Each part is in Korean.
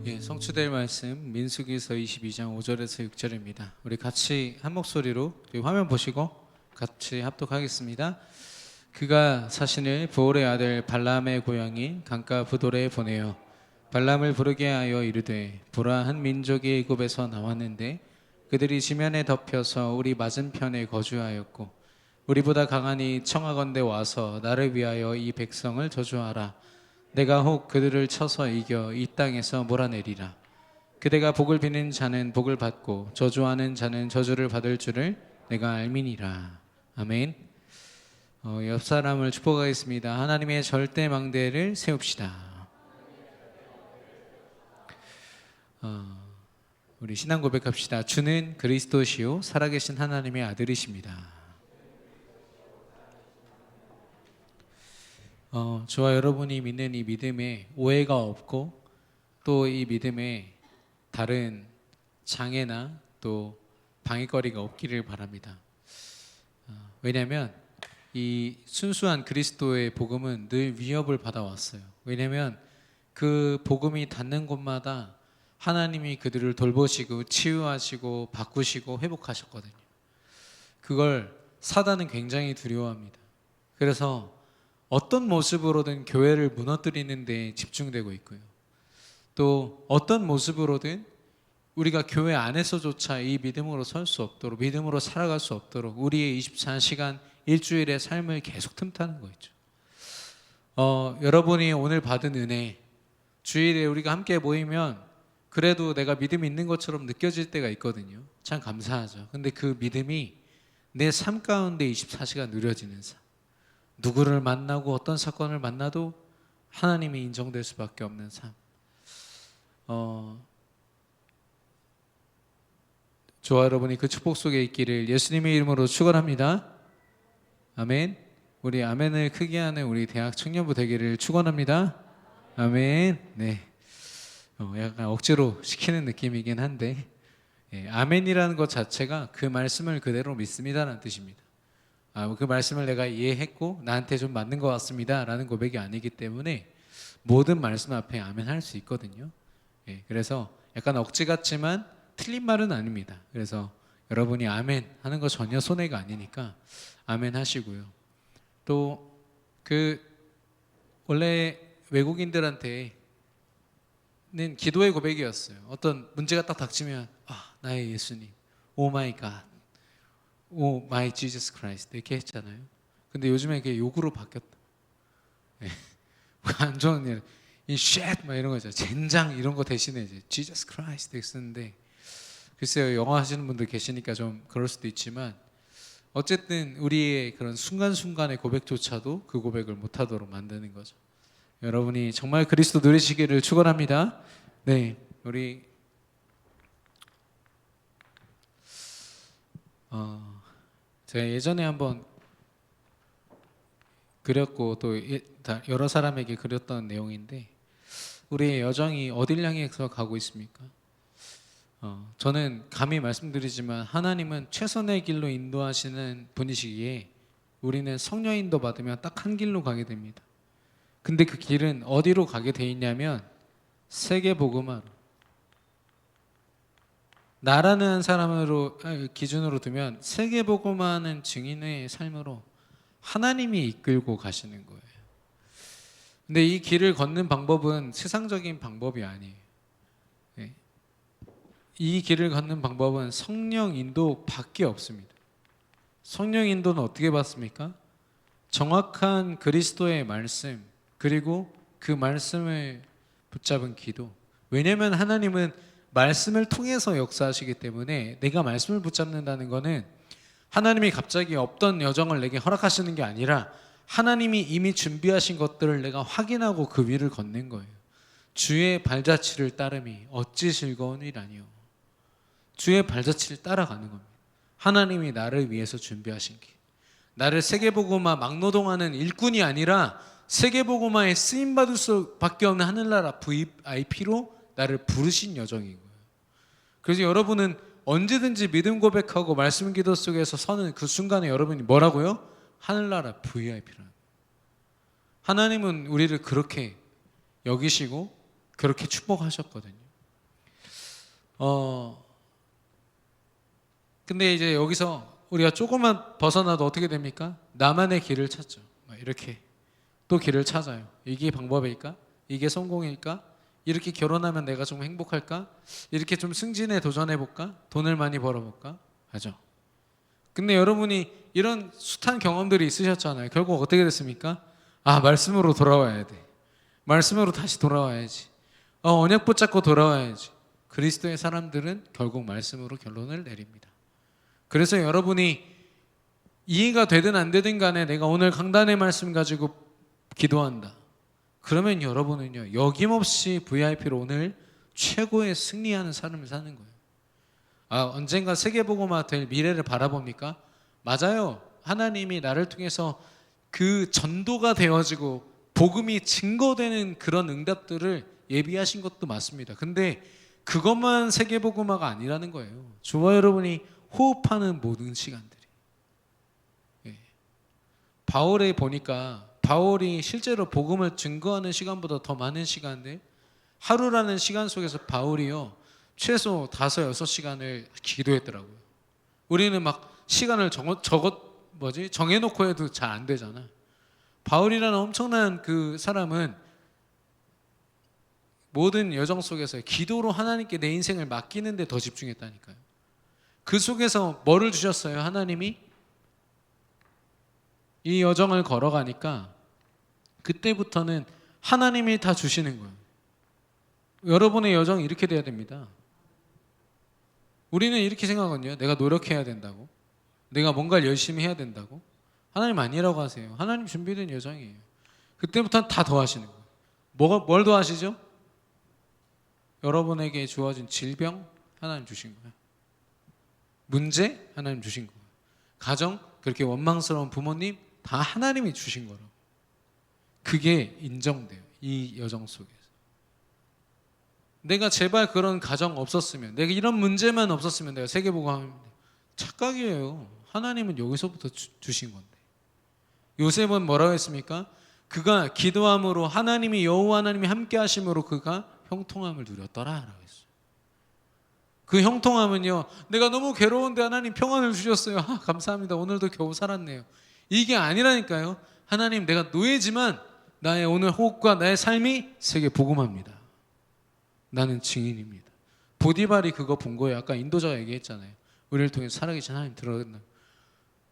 성취될 말씀 민수기서 22장 5절에서 6절입니다. 우리 같이 한 목소리로 화면 보시고 같이 합독하겠습니다. 그가 사신을 부올의 아들 발람의 고향인 강가 부돌에 보내어 발람을 부르게 하여 이르되 보라, 한 민족이 애굽에서 나왔는데 그들이 지면에 덮여서 우리 맞은편에 거주하였고 우리보다 강하니 청하건대 와서 나를 위하여 이 백성을 저주하라. 내가 혹 그들을 쳐서 이겨 이 땅에서 몰아내리라. 그대가 복을 비는 자는 복을 받고 저주하는 자는 저주를 받을 줄을 내가 알미니라. 아멘. 옆 사람을 축복하겠습니다. 하나님의 절대 망대를 세웁시다. 우리 신앙 고백합시다. 주는 그리스도시요 살아계신 하나님의 아들이십니다. 저와 여러분이 믿는 이 믿음에 오해가 없고 또 이 믿음에 다른 장애나 또 방해거리가 없기를 바랍니다. 왜냐하면 이 순수한 그리스도의 복음은 늘 위협을 받아왔어요. 왜냐하면 그 복음이 닿는 곳마다 하나님이 그들을 돌보시고 치유하시고 바꾸시고 회복하셨거든요. 그걸 사단은 굉장히 두려워합니다. 그래서 어떤 모습으로든 교회를 무너뜨리는 데 집중되고 있고요. 또 어떤 모습으로든 우리가 교회 안에서조차 이 믿음으로 설 수 없도록, 믿음으로 살아갈 수 없도록 우리의 24시간 일주일의 삶을 계속 틈타는 거 있죠. 여러분이 오늘 받은 은혜, 주일에 우리가 함께 모이면 그래도 내가 믿음이 있는 것처럼 느껴질 때가 있거든요. 참 감사하죠. 근데 그 믿음이 내 삶 가운데 24시간 누려지는 삶, 누구를 만나고 어떤 사건을 만나도 하나님이 인정될 수밖에 없는 삶. 저와 여러분이 그 축복 속에 있기를 예수님의 이름으로 축원합니다. 아멘. 우리 아멘을 크게 하는 우리 대학 청년부 되기를 축원합니다. 아멘. 네. 약간 억지로 시키는 느낌이긴 한데, 아멘이라는 것 자체가 그 말씀을 그대로 믿습니다라는 뜻입니다. 그 말씀을 내가 이해했고 나한테 좀 맞는 것 같습니다 라는 고백이 아니기 때문에 모든 말씀 앞에 아멘 할 수 있거든요. 그래서 약간 억지 같지만 틀린 말은 아닙니다. 그래서 여러분이 아멘 하는 거 전혀 손해가 아니니까 아멘 하시고요. 또 원래 외국인들한테는 기도의 고백이었어요. 어떤 문제가 딱 닥치면 나의 예수님, 오 마이 갓, 오 마이 지저스 크라이스트 이렇게 했잖아요. 근데 요즘에 그게 욕으로 바뀌었다. 안 좋은 일, 이 쉣 막 이런 거죠. 젠장 이런 거 대신에 이제 지저스 크라이스트 쓰는데, 글쎄요, 영어 하시는 분들 계시니까 좀 그럴 수도 있지만 어쨌든 우리의 그런 순간순간의 고백조차도 그 고백을 못하도록 만드는 거죠. 여러분이 정말 그리스도 누리시기를 축원합니다. 네, 우리 제가 예전에 한번 그렸고 또 여러 사람에게 그렸던 내용인데, 우리의 여정이 어딜 향해서 가고 있습니까? 저는 감히 말씀드리지만 하나님은 최선의 길로 인도하시는 분이시기에 우리는 성령 인도 받으면 딱 한 길로 가게 됩니다. 근데 그 길은 어디로 가게 돼 있냐면 세계 복음화로, 나라는 사람으로 기준으로 두면 세계 복음화하는 증인의 삶으로 하나님이 이끌고 가시는 거예요. 근데 이 길을 걷는 방법은 세상적인 방법이 아니에요. 이 길을 걷는 방법은 성령 인도밖에 없습니다. 성령 인도는 어떻게 받습니까? 정확한 그리스도의 말씀, 그리고 그 말씀을 붙잡은 기도. 왜냐하면 하나님은 말씀을 통해서 역사하시기 때문에 내가 말씀을 붙잡는다는 것은 하나님이 갑자기 없던 여정을 내게 허락하시는 게 아니라 하나님이 이미 준비하신 것들을 내가 확인하고 그 위를 걷는 거예요. 주의 발자취를 따름이 어찌 즐거운 일 아니요. 주의 발자취를 따라가는 겁니다. 하나님이 나를 위해서 준비하신 길, 나를 세계복음화 막노동하는 일꾼이 아니라 세계복음화에 쓰임받을 수밖에 없는 하늘나라 VIP로 나를 부르신 여정인 거예요. 그래서 여러분은 언제든지 믿음 고백하고 말씀 기도 속에서 서는 그 순간에 여러분이 뭐라고요? 하늘나라 VIP라는. 하나님은 우리를 그렇게 여기시고 그렇게 축복하셨거든요. 근데 이제 여기서 우리가 조금만 벗어나도 어떻게 됩니까? 나만의 길을 찾죠. 이렇게 또 길을 찾아요. 이게 방법일까? 이게 성공일까? 이렇게 결혼하면 내가 좀 행복할까? 이렇게 좀 승진에 도전해볼까? 돈을 많이 벌어볼까? 하죠. 근데 여러분이 이런 숱한 경험들이 있으셨잖아요. 결국 어떻게 됐습니까? 말씀으로 돌아와야 돼. 말씀으로 다시 돌아와야지. 언약 붙잡고 돌아와야지. 그리스도의 사람들은 결국 말씀으로 결론을 내립니다. 그래서 여러분이 이해가 되든 안 되든 간에 내가 오늘 강단의 말씀 가지고 기도한다. 그러면 여러분은요, 여김없이 VIP로 오늘 최고의 승리하는 삶을 사는 거예요. 언젠가 세계복음화 될 미래를 바라봅니까? 맞아요. 하나님이 나를 통해서 그 전도가 되어지고 복음이 증거되는 그런 응답들을 예비하신 것도 맞습니다. 근데 그것만 세계복음화가 아니라는 거예요. 저와 여러분이 호흡하는 모든 시간들이. 바울에 보니까 바울이 실제로 복음을 증거하는 시간보다 더 많은 시간들, 하루라는 시간 속에서 바울이요 최소 5-6시간을 기도했더라고요. 우리는 막 시간을 정해놓고 해도 잘 안 되잖아. 바울이라는 엄청난 그 사람은 모든 여정 속에서 기도로 하나님께 내 인생을 맡기는 데 더 집중했다니까요. 그 속에서 뭐를 주셨어요? 하나님이 이 여정을 걸어가니까 그때부터는 하나님이 다 주시는 거예요. 여러분의 여정이 이렇게 돼야 됩니다. 우리는 이렇게 생각하거든요. 내가 노력해야 된다고, 내가 뭔가를 열심히 해야 된다고. 하나님 아니라고 하세요. 하나님 준비된 여정이에요. 그때부터는 다 더하시는 거예요. 뭘 더하시죠? 여러분에게 주어진 질병 하나님 주신 거예요. 문제 하나님 주신 거예요. 가정, 그렇게 원망스러운 부모님 다 하나님이 주신 거라고. 그게 인정돼요. 이 여정 속에서. 내가 제발 그런 가정 없었으면, 내가 이런 문제만 없었으면 내가 세계복음화합니다. 착각이에요. 하나님은 여기서부터 주신 건데. 요셉은 뭐라고 했습니까? 그가 기도함으로 하나님이 여호와 하나님이 함께 하심으로 그가 형통함을 누렸더라라고 했어요. 그 형통함은요, 내가 너무 괴로운데 하나님 평안을 주셨어요. 감사합니다. 오늘도 겨우 살았네요. 이게 아니라니까요. 하나님, 내가 노예지만 나의 오늘 호흡과 나의 삶이 세계 복음화입니다. 나는 증인입니다. 보디발이 그거 본 거예요. 아까 인도자가 얘기했잖아요. 우리를 통해 살아계신 하나님 드러낸다.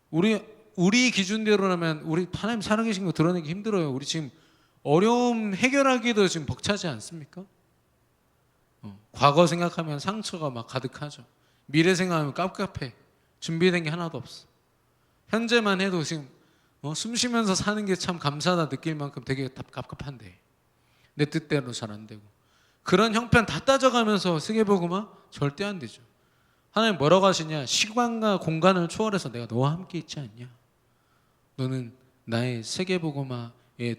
우리 기준대로라면 우리 하나님 살아계신 거 드러내기 힘들어요. 우리 지금 어려움 해결하기도 지금 벅차지 않습니까? 과거 생각하면 상처가 막 가득하죠. 미래 생각하면 깝깝해. 준비된 게 하나도 없어. 현재만 해도 지금 숨 쉬면서 사는 게 참 감사하다 느낄 만큼 되게 갑갑한데 내 뜻대로 잘 안 되고, 그런 형편 다 따져가면서 세계복음화 절대 안 되죠. 하나님 뭐라고 하시냐? 시간과 공간을 초월해서 내가 너와 함께 있지 않냐? 너는 나의 세계복음화에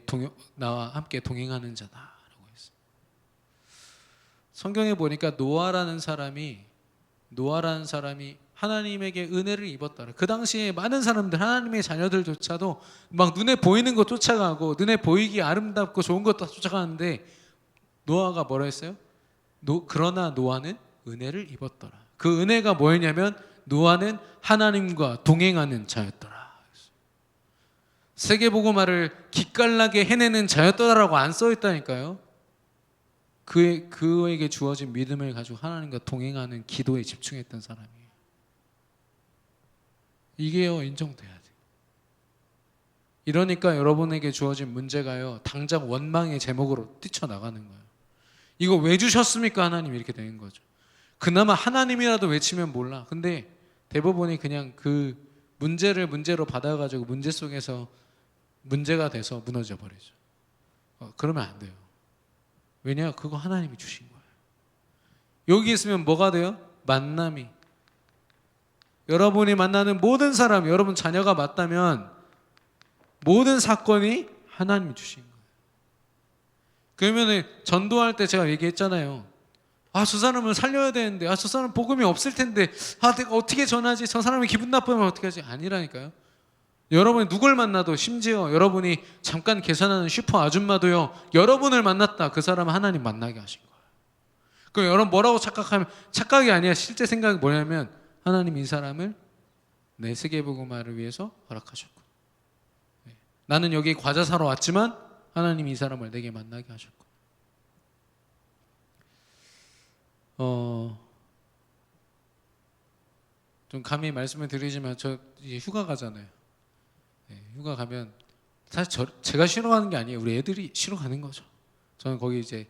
나와 함께 동행하는 자다라고 했어요. 성경에 보니까 노아라는 사람이 하나님에게 은혜를 입었다. 그 당시에 많은 사람들, 하나님의 자녀들조차도 막 눈에 보이는 거 쫓아가고 눈에 보이기 아름답고 좋은 것 다 쫓아가는데, 노아가 뭐라 했어요? 그러나 노아는 은혜를 입었더라. 그 은혜가 뭐였냐면 노아는 하나님과 동행하는 자였더라. 세계복음화를 기깔나게 해내는 자였더라라고 안 써있다니까요. 그에게 주어진 믿음을 가지고 하나님과 동행하는 기도에 집중했던 사람이에요. 이게요, 인정돼야 돼요. 이러니까 여러분에게 주어진 문제가요, 당장 원망의 제목으로 뛰쳐나가는 거예요. 이거 왜 주셨습니까? 하나님, 이렇게 되는 거죠. 그나마 하나님이라도 외치면 몰라. 근데 대부분이 그냥 그 문제를 문제로 받아가지고 문제 속에서 문제가 돼서 무너져 버리죠. 그러면 안 돼요. 왜냐? 그거 하나님이 주신 거예요. 여기 있으면 뭐가 돼요? 만남이. 여러분이 만나는 모든 사람, 여러분 자녀가 맞다면 모든 사건이 하나님이 주신 거예요. 그러면은 전도할 때 제가 얘기했잖아요. 저 사람을 살려야 되는데, 저 사람 복음이 없을 텐데, 내가 어떻게 전하지? 저 사람이 기분 나쁘면 어떻게 하지? 아니라니까요. 여러분이 누굴 만나도, 심지어 여러분이 잠깐 계산하는 슈퍼 아줌마도요, 여러분을 만났다, 그 사람은 하나님 만나게 하신 거예요. 그럼 여러분 뭐라고 착각하면, 착각이 아니라 실제 생각이 뭐냐면 하나님 이 사람을 내 세계복음화를 위해서 허락하셨고, 나는 여기 과자 사러 왔지만 하나님 이 사람을 내게 만나게 하셨고. 좀 감히 말씀을 드리지만 저 이제 휴가 가잖아요. 휴가 가면 사실 제가 쉬러 가는 게 아니에요. 우리 애들이 쉬러 가는 거죠. 저는 거기 이제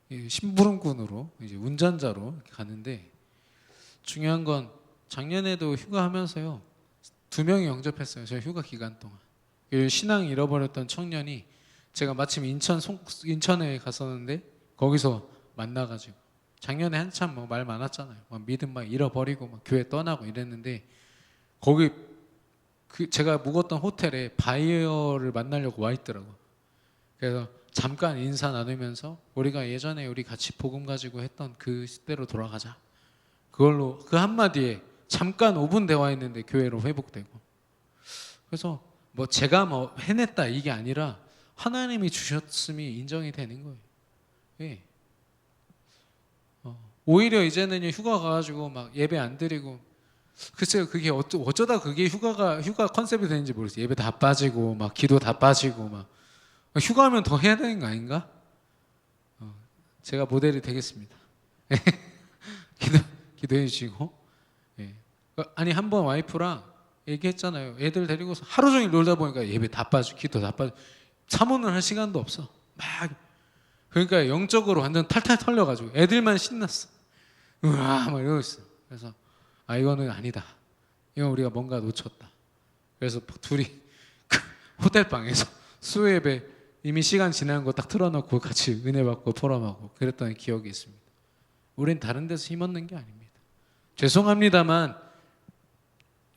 심부름꾼으로 이제 운전자로 이렇게 가는데, 중요한 건 작년에도 휴가하면서요 2명이 영접했어요. 저 휴가 기간 동안. 신앙 잃어버렸던 청년이, 제가 마침 인천에 갔었는데 거기서 만나가지고, 작년에 한참 뭐 말 많았잖아요. 막 믿음 막 잃어버리고 막 교회 떠나고 이랬는데, 거기 제가 묵었던 호텔에 바이어를 만나려고 와 있더라고. 그래서 잠깐 인사 나누면서 우리가 예전에 우리 같이 복음 가지고 했던 그 시대로 돌아가자. 그걸로 그 한마디에 잠깐 5분 대화했는데 교회로 회복되고. 그래서 뭐 제가 뭐 해냈다 이게 아니라 하나님이 주셨음이 인정이 되는 거예요. 예. 오히려 이제는 휴가 가가지고 막 예배 안 드리고, 글쎄요 그게 어쩌다 그게 휴가 컨셉이 되는지 모르겠어요. 예배 다 빠지고 막 기도 다 빠지고 막. 휴가하면 더 해야 되는 거 아닌가? 제가 모델이 되겠습니다. 기도해 주시고. 아니 한번 와이프랑 얘기했잖아요. 애들 데리고서 하루 종일 놀다 보니까 예배 다 빠지고 기도 다 빠지고 사모는 할 시간도 없어. 막 그러니까 영적으로 완전 탈탈 털려가지고 애들만 신났어. 우와 막 이러고 있어. 그래서 이거는 아니다. 이건 우리가 뭔가 놓쳤다. 그래서 둘이 호텔 방에서 수요예배 이미 시간 지난 거 딱 틀어놓고 같이 은혜 받고 포럼하고 그랬던 기억이 있습니다. 우린 다른 데서 힘 얻는 게 아닙니다. 죄송합니다만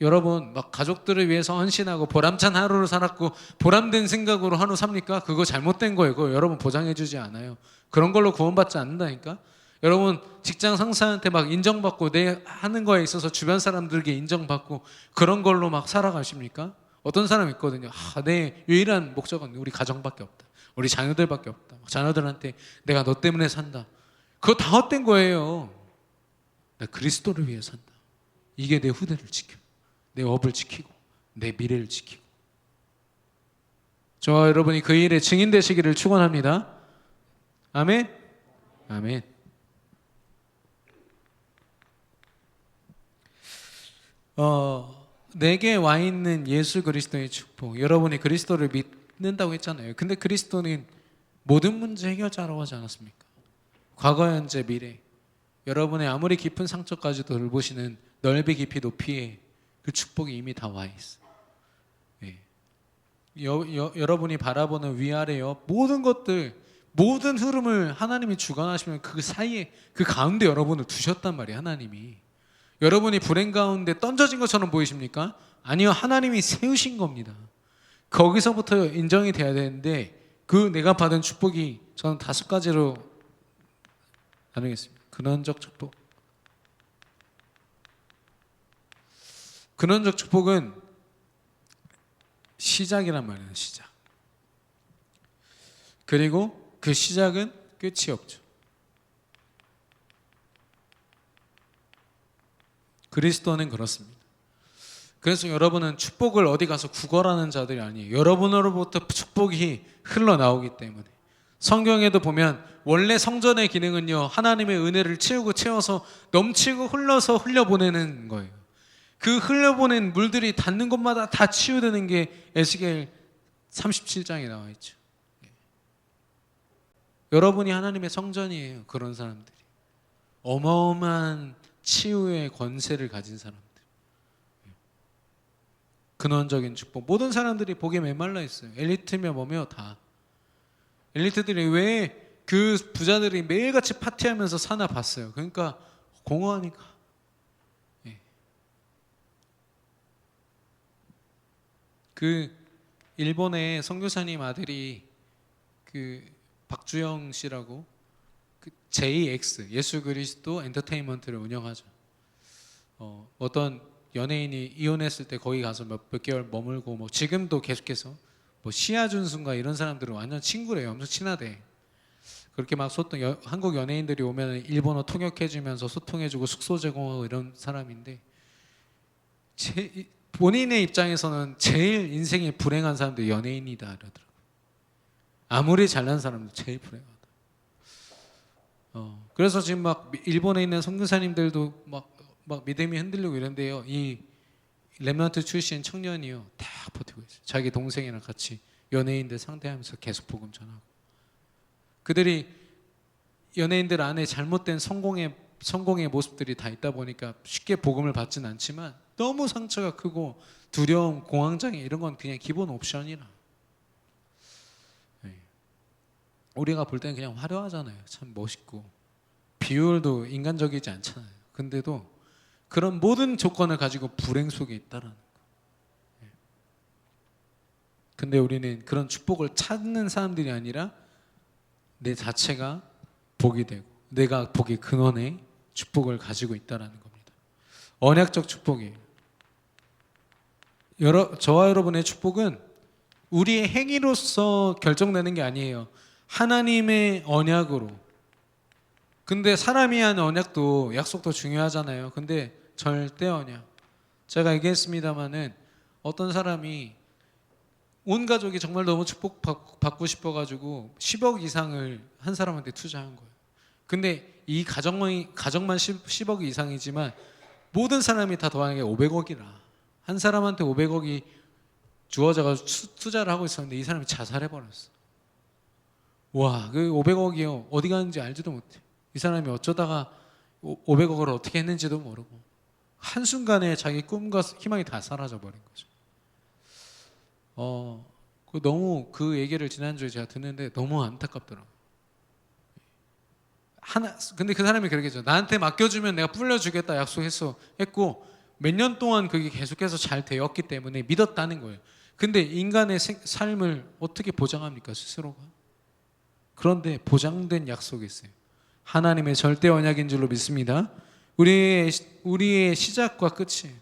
여러분 막 가족들을 위해서 헌신하고 보람찬 하루를 살았고 보람된 생각으로 하루 삽니까? 그거 잘못된 거예요. 그거 여러분 보장해주지 않아요. 그런 걸로 구원받지 않는다니까. 여러분 직장 상사한테 막 인정받고 내 하는 거에 있어서 주변 사람들에게 인정받고 그런 걸로 막 살아가십니까? 어떤 사람 있거든요. 내 유일한 목적은 우리 가정밖에 없다. 우리 자녀들밖에 없다. 자녀들한테 내가 너 때문에 산다. 그거 다 헛된 거예요. 나 그리스도를 위해 산다. 이게 내 후대를 지켜, 내 업을 지키고 내 미래를 지키고. 저와 여러분이 그 일에 증인 되시기를 축원합니다. 아멘. 아멘. 내게 와 있는 예수 그리스도의 축복. 여러분이 그리스도를 믿는다고 했잖아요. 근데 그리스도는 모든 문제 해결자라고 하지 않았습니까? 과거, 현재, 미래. 여러분의 아무리 깊은 상처까지도 돌보시는 넓이 깊이 높이에 그 축복이 이미 다 와 있어. 예. 여러분이 바라보는 위아래 옆 모든 것들, 모든 흐름을 하나님이 주관하시면 그 사이에 그 가운데 여러분을 두셨단 말이에요. 하나님이. 여러분이 불행 가운데 던져진 것처럼 보이십니까? 아니요, 하나님이 세우신 겁니다. 거기서부터 인정이 돼야 되는데, 그 내가 받은 축복이 저는 5가지로 나누겠습니다. 근원적 축복. 근원적 축복은 시작이란 말이에요. 시작. 그리고 그 시작은 끝이 없죠. 그리스도는 그렇습니다. 그래서 여러분은 축복을 어디 가서 구걸하는 자들이 아니에요. 여러분으로부터 축복이 흘러나오기 때문에. 성경에도 보면 원래 성전의 기능은요, 하나님의 은혜를 채우고 채워서 넘치고 흘러서 흘려보내는 거예요. 그 흘려보낸 물들이 닿는 곳마다 다 치유되는 게 에스겔 37장에 나와 있죠. 여러분이 하나님의 성전이에요. 그런 사람들이 어마어마한 치유의 권세를 가진 사람들. 근원적인 축복. 모든 사람들이 복에 메말라 있어요. 엘리트며 뭐며 다. 엘리트들이 왜 그 부자들이 매일같이 파티하면서 사나 봤어요. 그러니까 공허하니까. 예. 그 일본의 선교사님 아들이 그 박주영 씨라고 그 JX 예수 그리스도 엔터테인먼트를 운영하죠. 어떤 연예인이 이혼했을 때 거기 가서 몇 개월 머물고 뭐 지금도 계속해서 뭐 시아준순과 이런 사람들은 완전 친구래요. 엄청 친하대. 그렇게 막 한국 연예인들이 오면 일본어 통역해주면서 소통해주고 숙소 제공하고 이런 사람인데, 본인의 입장에서는 제일 인생이 불행한 사람들이 연예인이다 그러더라고요. 아무리 잘난 사람도 제일 불행하다. 그래서 지금 막 일본에 있는 선교사님들도 막 믿음이 흔들리고 이런데요. 이 렘넌트 출신 청년이요, 다 버티고 있어요. 자기 동생이랑 같이 연예인들 상대하면서 계속 복음 전하고. 그들이 연예인들 안에 잘못된 성공의 모습들이 다 있다 보니까 쉽게 복음을 받지는 않지만 너무 상처가 크고 두려움, 공황장애 이런 건 그냥 기본 옵션이라. 우리가 볼 때는 그냥 화려하잖아요. 참 멋있고 비율도 인간적이지 않잖아요. 근데도 그런 모든 조건을 가지고 불행 속에 있다라는 거예요. 근데 우리는 그런 축복을 찾는 사람들이 아니라 내 자체가 복이 되고 내가 복의 근원의 축복을 가지고 있다라는 겁니다. 언약적 축복이에요. 저와 여러분의 축복은 우리의 행위로서 결정되는 게 아니에요. 하나님의 언약으로. 근데 사람이 한 언약도, 약속도 중요하잖아요. 근데 절대 언약, 제가 얘기했습니다마는 어떤 사람이 온 가족이 정말 너무 축복받고 싶어가지고 10억 이상을 한 사람한테 투자한 거예요. 근데 이 가정만 10억 이상이지만 모든 사람이 다 더하는 게 500억이라 한 사람한테 500억이 주어져가지고 투자를 하고 있었는데 이 사람이 자살해버렸어. 와, 그 500억이요 어디 가는지 알지도 못해. 이 사람이 어쩌다가 500억을 어떻게 했는지도 모르고 한순간에 자기 꿈과 희망이 다 사라져버린 거죠. 너무 그 얘기를 지난주에 제가 듣는데 너무 안타깝더라고요. 근데 그 사람이 그렇게 했죠. 나한테 맡겨주면 내가 불려주겠다 했고 몇 년 동안 그게 계속해서 잘 되었기 때문에 믿었다는 거예요. 근데 인간의 삶을 어떻게 보장합니까, 스스로가? 그런데 보장된 약속이 있어요. 하나님의 절대 언약인 줄로 믿습니다. 우리의 시작과 끝이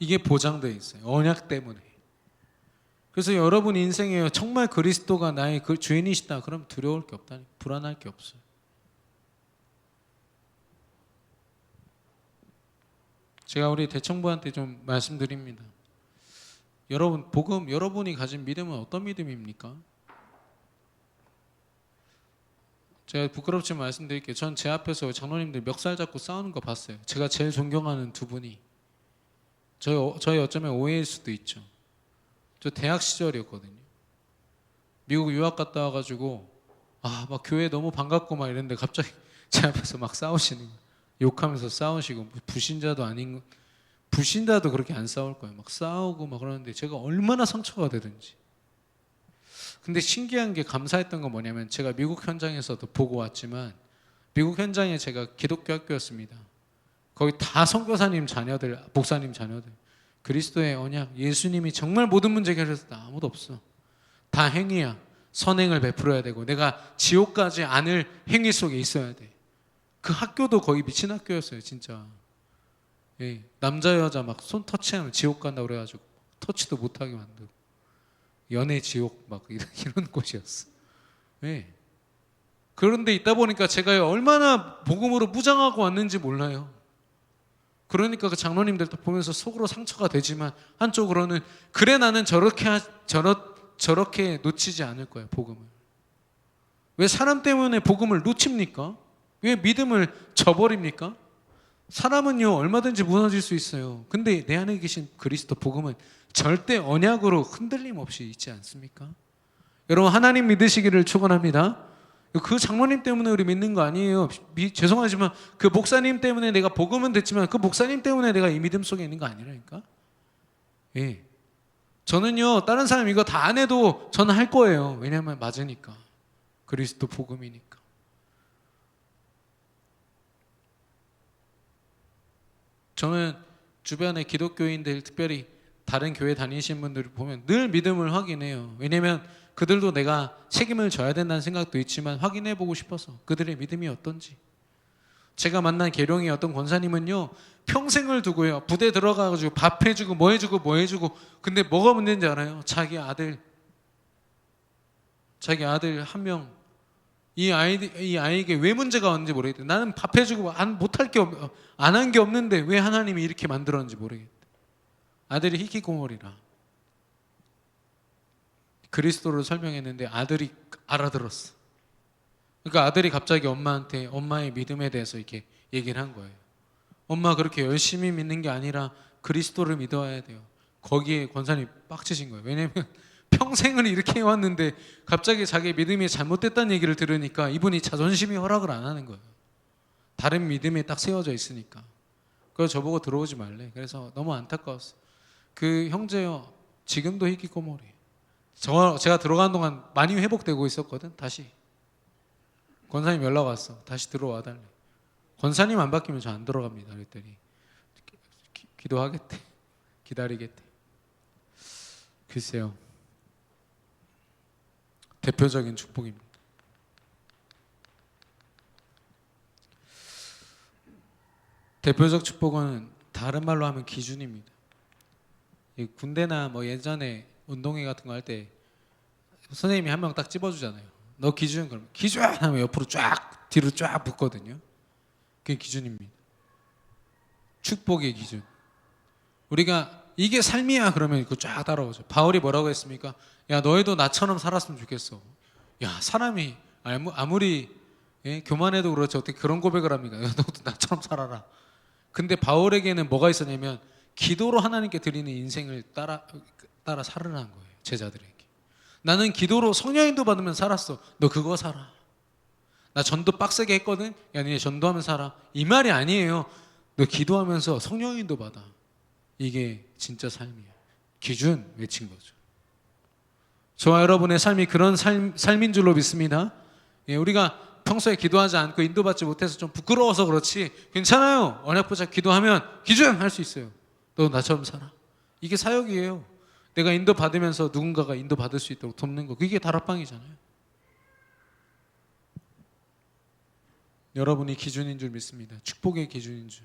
이게 보장되어 있어요. 언약 때문에. 그래서 여러분 인생에 정말 그리스도가 나의 그 주인이시다 그럼 두려울 게 없다니, 불안할 게 없어요. 제가 우리 대청부한테 좀 말씀드립니다. 여러분, 복음, 여러분이 가진 믿음은 어떤 믿음입니까? 제가 부끄럽지만 말씀드릴게요. 전 제 앞에서 장로님들 멱살 잡고 싸우는 거 봤어요. 제가 제일 존경하는 두 분이. 저희 어쩌면 오해일 수도 있죠. 저 대학 시절이었거든요. 미국 유학 갔다 와가지고 막 교회 너무 반갑고 막 이랬는데 갑자기 제 앞에서 막 싸우시는 거예요. 욕하면서 싸우시고, 불신자도 그렇게 안 싸울 거예요. 막 싸우고 막 그러는데 제가 얼마나 상처가 되든지. 근데 신기한 게, 감사했던 건 뭐냐면, 제가 미국 현장에서도 보고 왔지만 미국 현장에 제가 기독교 학교였습니다. 거기 다 선교사님 자녀들, 목사님 자녀들. 그리스도의 언약, 예수님이 정말 모든 문제 해결했다. 아무도 없어. 다 행위야. 선행을 베풀어야 되고 내가 지옥 가지 않을 행위 속에 있어야 돼. 그 학교도 거의 미친 학교였어요, 진짜. 예, 남자 여자 막 손 터치하면 지옥 간다고 그래가지고 터치도 못하게 만들고 연애 지옥 막 이런 곳이었어. 예. 그런데 있다 보니까 제가 얼마나 복음으로 무장하고 왔는지 몰라요. 그러니까 그 장로님들도 보면서 속으로 상처가 되지만 한쪽으로는 그래, 나는 저렇게 놓치지 않을 거야, 복음을. 왜 사람 때문에 복음을 놓칩니까? 왜 믿음을 저버립니까? 사람은요 얼마든지 무너질 수 있어요. 근데 내 안에 계신 그리스도 복음은 절대 언약으로 흔들림 없이 있지 않습니까? 여러분, 하나님 믿으시기를 축원합니다. 그 장로님 때문에 우리 믿는 거 아니에요. 죄송하지만 그 목사님 때문에 내가 복음은 됐지만 그 목사님 때문에 내가 이 믿음 속에 있는 거 아니라니까. 예. 저는요 다른 사람 이거 다 안 해도 저는 할 거예요. 왜냐하면 맞으니까. 그리스도 복음이니까. 저는 주변의 기독교인들, 특별히 다른 교회 다니시는 분들을 보면 늘 믿음을 확인해요. 왜냐하면 그들도 내가 책임을 져야 된다는 생각도 있지만 확인해 보고 싶어서, 그들의 믿음이 어떤지. 제가 만난 계룡이 어떤 권사님은요 평생을 두고요 부대 들어가가지고 밥 해주고 뭐 해주고 근데 뭐가 문제인지 알아요? 자기 아들 자기 아들 한 명, 이 아이에게 왜 문제가 왔는지 모르겠대. 나는 밥 해주고 못할 게 안 한 게 없는데 왜 하나님이 이렇게 만들었는지 모르겠대. 아들이 히키코모리라. 그리스도를 설명했는데 아들이 알아들었어. 그러니까 아들이 갑자기 엄마한테 엄마의 믿음에 대해서 이렇게 얘기를 한 거예요. 엄마 그렇게 열심히 믿는 게 아니라 그리스도를 믿어야 돼요. 거기에 권사님 빡치신 거예요. 왜냐면 평생을 이렇게 해왔는데 갑자기 자기 믿음이 잘못됐다는 얘기를 들으니까 이분이 자존심이 허락을 안 하는 거예요. 다른 믿음에 딱 세워져 있으니까. 그래서 저보고 들어오지 말래. 그래서 너무 안타까웠어. 그 형제요, 지금도 히키코모리. 제가 들어가는 동안 많이 회복되고 있었거든. 다시 권사님 연락 왔어. 다시 들어와 달래. 권사님 안 바뀌면 저 안 들어갑니다. 그랬더니 기도하겠대. 기다리겠대. 글쎄요. 대표적인 축복입니다. 대표적 축복은 다른 말로 하면 기준입니다. 군대나 뭐 예전에 운동회 같은 거 할 때 선생님이 한 명 딱 찝어주잖아요. 너 기준, 그러면 기준 하면 옆으로 쫙 뒤로 쫙 붙거든요. 그게 기준입니다. 축복의 기준. 우리가 이게 삶이야 그러면 이거 쫙 따라오죠. 바울이 뭐라고 했습니까? 야 너희도 나처럼 살았으면 좋겠어. 야 사람이 아무리 교만해도 그렇지 어떻게 그런 고백을 합니까? 야, 너도 나처럼 살아라. 근데 바울에게는 뭐가 있었냐면 기도로 하나님께 드리는 인생을 따라 살으라는 거예요. 제자들에게. 나는 기도로 성령인도 받으면 살았어. 너 그거 살아. 나 전도 빡세게 했거든. 야 니네 전도하면 살아. 이 말이 아니에요. 너 기도하면서 성령인도 받아. 이게 진짜 삶이에요. 기준 외친 거죠. 저와 여러분의 삶이 그런 삶인 줄로 믿습니다. 우리가 평소에 기도하지 않고 인도받지 못해서 좀 부끄러워서 그렇지 괜찮아요. 언약 붙잡고 기도하면 기준 할 수 있어요. 너 나처럼 살아. 이게 사역이에요. 내가 인도받으면서 누군가가 인도받을 수 있도록 돕는 거. 그게 다락방이잖아요. 여러분이 기준인 줄 믿습니다. 축복의 기준인 줄.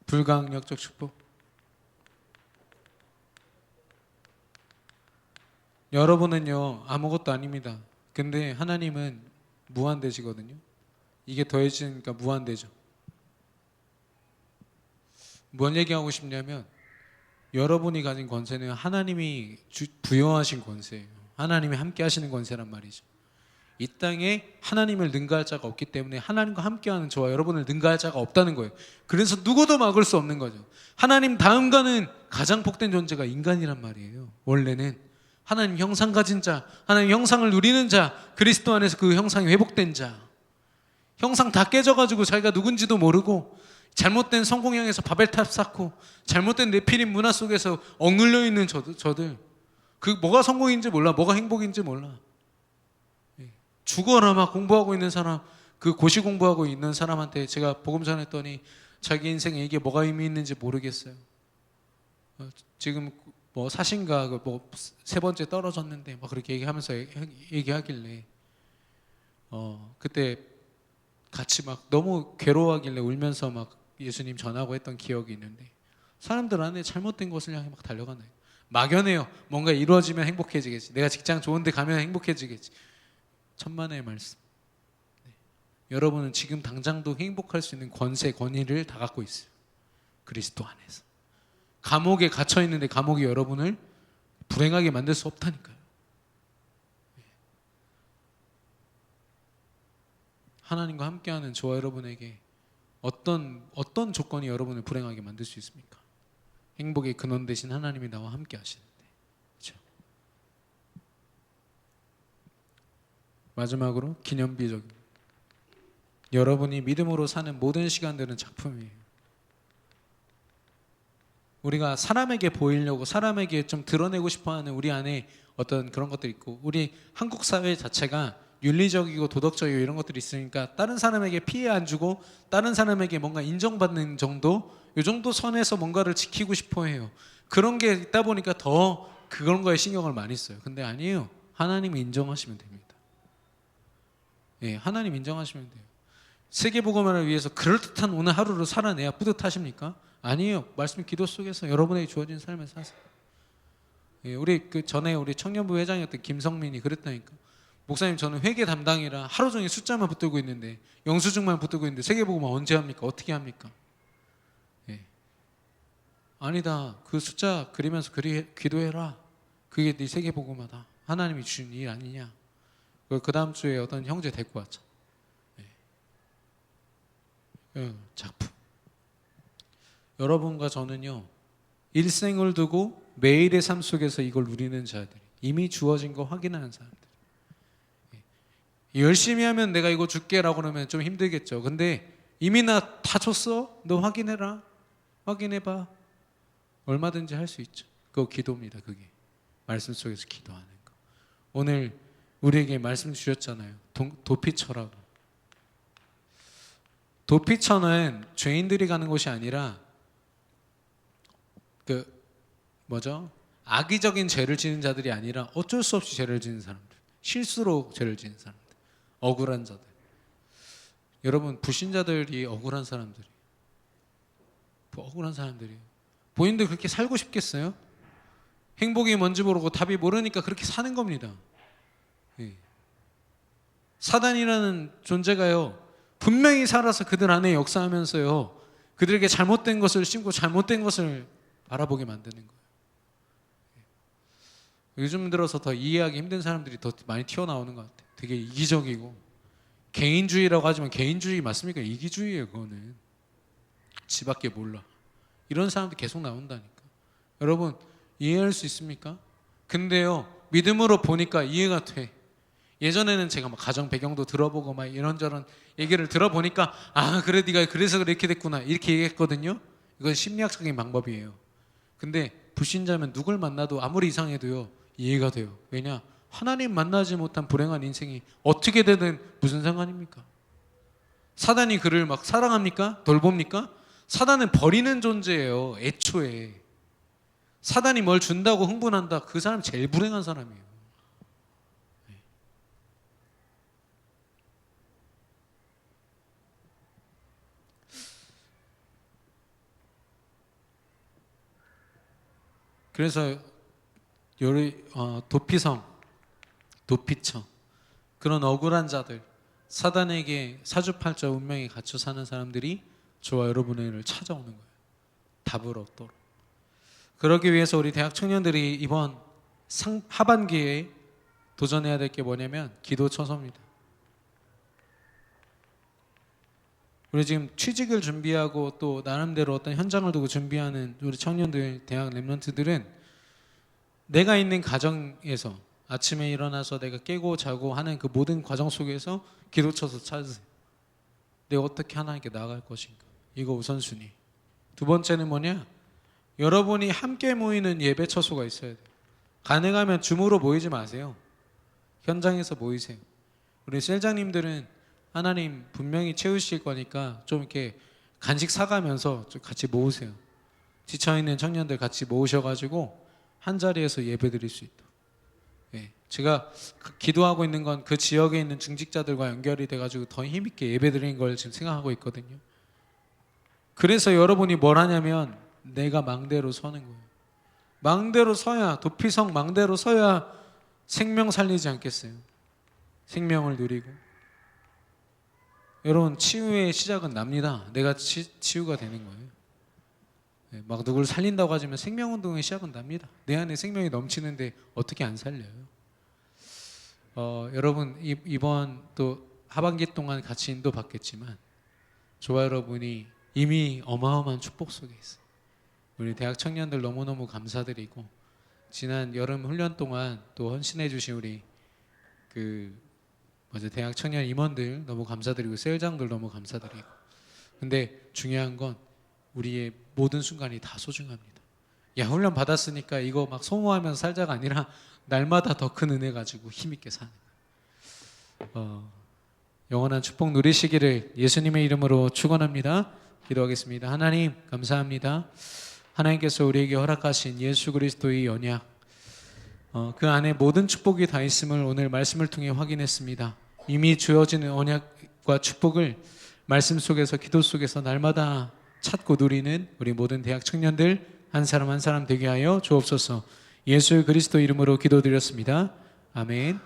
불가항력적 축복. 여러분은요 아무것도 아닙니다. 근데 하나님은 무한대시거든요. 이게 더해지니까 무한대죠. 뭔 얘기하고 싶냐면 여러분이 가진 권세는 하나님이 부여하신 권세예요. 하나님이 함께 하시는 권세란 말이죠. 이 땅에 하나님을 능가할 자가 없기 때문에 하나님과 함께하는 저와 여러분을 능가할 자가 없다는 거예요. 그래서 누구도 막을 수 없는 거죠. 하나님 다음 가는 가장 복된 존재가 인간이란 말이에요. 원래는 하나님 형상 가진 자, 하나님 형상을 누리는 자, 그리스도 안에서 그 형상이 회복된 자. 형상 다 깨져가지고 자기가 누군지도 모르고 잘못된 성공 향해서 바벨탑 쌓고 잘못된 네피림 문화 속에서 억눌려 있는 저들. 그 뭐가 성공인지 몰라, 뭐가 행복인지 몰라. 죽어라 막 공부하고 있는 사람, 그 고시 공부하고 있는 사람한테 제가 복음 전했더니 자기 인생에 이게 뭐가 의미 있는지 모르겠어요. 지금 뭐 사신가 뭐 세 번째 떨어졌는데 막 그렇게 얘기하면서 얘기하길래 그때 같이 막 너무 괴로워하길래 울면서 막 예수님 전하고 했던 기억이 있는데 사람들 안에 잘못된 것을 향해 막 달려가나요? 막연해요. 뭔가 이루어지면 행복해지겠지. 내가 직장 좋은 데 가면 행복해지겠지. 천만의 말씀. 여러분은 지금 당장도 행복할 수 있는 권세, 권위를 다 갖고 있어요. 그리스도 안에서. 감옥에 갇혀 있는데 감옥이 여러분을 불행하게 만들 수 없다니까요. 하나님과 함께하는 저와 여러분에게 어떤 조건이 여러분을 불행하게 만들 수 있습니까? 행복의 근원 되신 하나님이 나와 함께 하시는데. 그렇죠? 마지막으로 기념비적입니다. 여러분이 믿음으로 사는 모든 시간들은 작품이에요. 우리가 사람에게 보이려고 사람에게 좀 드러내고 싶어하는 우리 안에 어떤 그런 것들이 있고 우리 한국 사회 자체가 윤리적이고 도덕적이고 이런 것들이 있으니까 다른 사람에게 피해 안 주고 다른 사람에게 뭔가 인정받는 정도 이 정도 선에서 뭔가를 지키고 싶어 해요. 그런 게 있다 보니까 더 그런 거에 신경을 많이 써요. 근데 아니에요. 하나님이 인정하시면 됩니다. 예, 하나님 인정하시면 돼요. 세계복음화를 위해서 그럴듯한 오늘 하루를 살아내야 뿌듯하십니까? 아니에요. 말씀 기도 속에서 여러분에게 주어진 삶을 사세요. 예, 우리 그 전에 우리 청년부 회장이었던 김성민이 그랬다니까. 목사님 저는 회계 담당이라 하루 종일 숫자만 붙들고 있는데 영수증만 붙들고 있는데 세계복음화 언제 합니까? 어떻게 합니까? 예. 아니다. 그 숫자 그리면서 기도해라. 그게 네 세계복음화다. 하나님이 주신 일 아니냐. 그 다음 주에 어떤 형제 데리고 왔죠. 작품. 여러분과 저는요, 일생을 두고 매일의 삶 속에서 이걸 누리는 자들, 이미 주어진 거 확인하는 사람들. 열심히 하면 내가 이거 줄게라고 그러면 좀 힘들겠죠. 근데 이미 나 다 줬어. 너 확인해라. 확인해봐. 얼마든지 할 수 있죠. 그거 기도입니다. 그게 말씀 속에서 기도하는 거. 오늘 우리에게 말씀 주셨잖아요. 도피처라고. 도피처는 죄인들이 가는 곳이 아니라 악의적인 죄를 지는 자들이 아니라 어쩔 수 없이 죄를 지는 사람들, 실수로 죄를 지는 사람들, 억울한 자들. 여러분, 불신자들이 억울한 사람들이에요. 본인들 그렇게 살고 싶겠어요? 행복이 뭔지 모르고 답이 모르니까 그렇게 사는 겁니다. 사단이라는 존재가요, 분명히 살아서 그들 안에 역사하면서요, 그들에게 잘못된 것을 심고 잘못된 것을 바라보게 만드는 거예요. 요즘 들어서 더 이해하기 힘든 사람들이 더 많이 튀어나오는 것 같아요. 되게 이기적이고, 개인주의라고 하지만 개인주의 맞습니까? 이기주의예요. 그거는 지밖에 몰라. 이런 사람들 계속 나온다니까. 여러분, 이해할 수 있습니까? 근데요, 믿음으로 보니까 이해가 돼. 예전에는 제가 막 가정 배경도 들어보고 막 이런저런 얘기를 들어보니까, 아, 그래, 네가 그래서 이렇게 됐구나, 이렇게 얘기했거든요. 이건 심리학적인 방법이에요. 근데 불신자면 누굴 만나도 아무리 이상해도요, 이해가 돼요. 왜냐? 하나님 만나지 못한 불행한 인생이 어떻게 되든 무슨 상관입니까? 사단이 그를 막 사랑합니까? 돌봅니까? 사단은 버리는 존재예요. 애초에 사단이 뭘 준다고 흥분한다, 그 사람 제일 불행한 사람이에요. 그래서 도피처, 그런 억울한 자들, 사단에게 사주팔자 운명에 갇혀 사는 사람들이 저와 여러분을 찾아오는 거예요. 답을 얻도록. 그러기 위해서 우리 대학 청년들이 이번 하반기에 도전해야 될 게 뭐냐면 기도 처소입니다. 우리 지금 취직을 준비하고 또 나름대로 어떤 현장을 두고 준비하는 우리 청년들, 대학 랩런트들은 내가 있는 가정에서 아침에 일어나서 내가 깨고 자고 하는 그 모든 과정 속에서 기도처서 찾으세요. 내가 어떻게 하나님께 나아갈 것인가, 이거 우선순위. 두 번째는 뭐냐? 여러분이 함께 모이는 예배 처소가 있어야 돼요. 가능하면 줌으로 모이지 마세요. 현장에서 모이세요. 우리 셀장님들은 하나님 분명히 채우실 거니까 좀 이렇게 간식 사가면서 좀 같이 모으세요. 지쳐있는 청년들 같이 모으셔가지고 한 자리에서 예배 드릴 수 있도록. 제가 기도하고 있는 건 그 지역에 있는 중직자들과 연결이 돼가지고 더 힘있게 예배 드리는 걸 지금 생각하고 있거든요. 그래서 여러분이 뭘 하냐면 내가 망대로 서는 거예요. 망대로 서야, 도피성 망대로 서야 생명 살리지 않겠어요? 생명을 누리고. 여러분, 치유의 시작은 납니다. 내가 치유가 되는 거예요. 막 누구를 살린다고 하지만 생명운동의 시작은 납니다. 내 안에 생명이 넘치는데 어떻게 안 살려요? 여러분, 이번 또 하반기 동안 같이 인도 받겠지만 저와 여러분이 이미 어마어마한 축복 속에 있어요. 우리 대학 청년들 너무너무 감사드리고, 지난 여름 훈련 동안 또 헌신해 주신 우리 대학 청년 임원들 너무 감사드리고, 셀장들 너무 감사드리고. 근데 중요한 건 우리의 모든 순간이 다 소중합니다. 야, 훈련 받았으니까 이거 막 소모하면서 살자가 아니라 날마다 더 큰 은혜 가지고 힘있게 사는 거예요. 영원한 축복 누리시기를 예수님의 이름으로 축원합니다. 기도하겠습니다. 하나님 감사합니다. 하나님께서 우리에게 허락하신 예수 그리스도의 언약, 그 안에 모든 축복이 다 있음을 오늘 말씀을 통해 확인했습니다. 이미 주어지는 언약과 축복을 말씀 속에서, 기도 속에서 날마다 찾고 누리는 우리 모든 대학 청년들 한 사람 한 사람 되게 하여 주옵소서. 예수 그리스도 이름으로 기도드렸습니다. 아멘.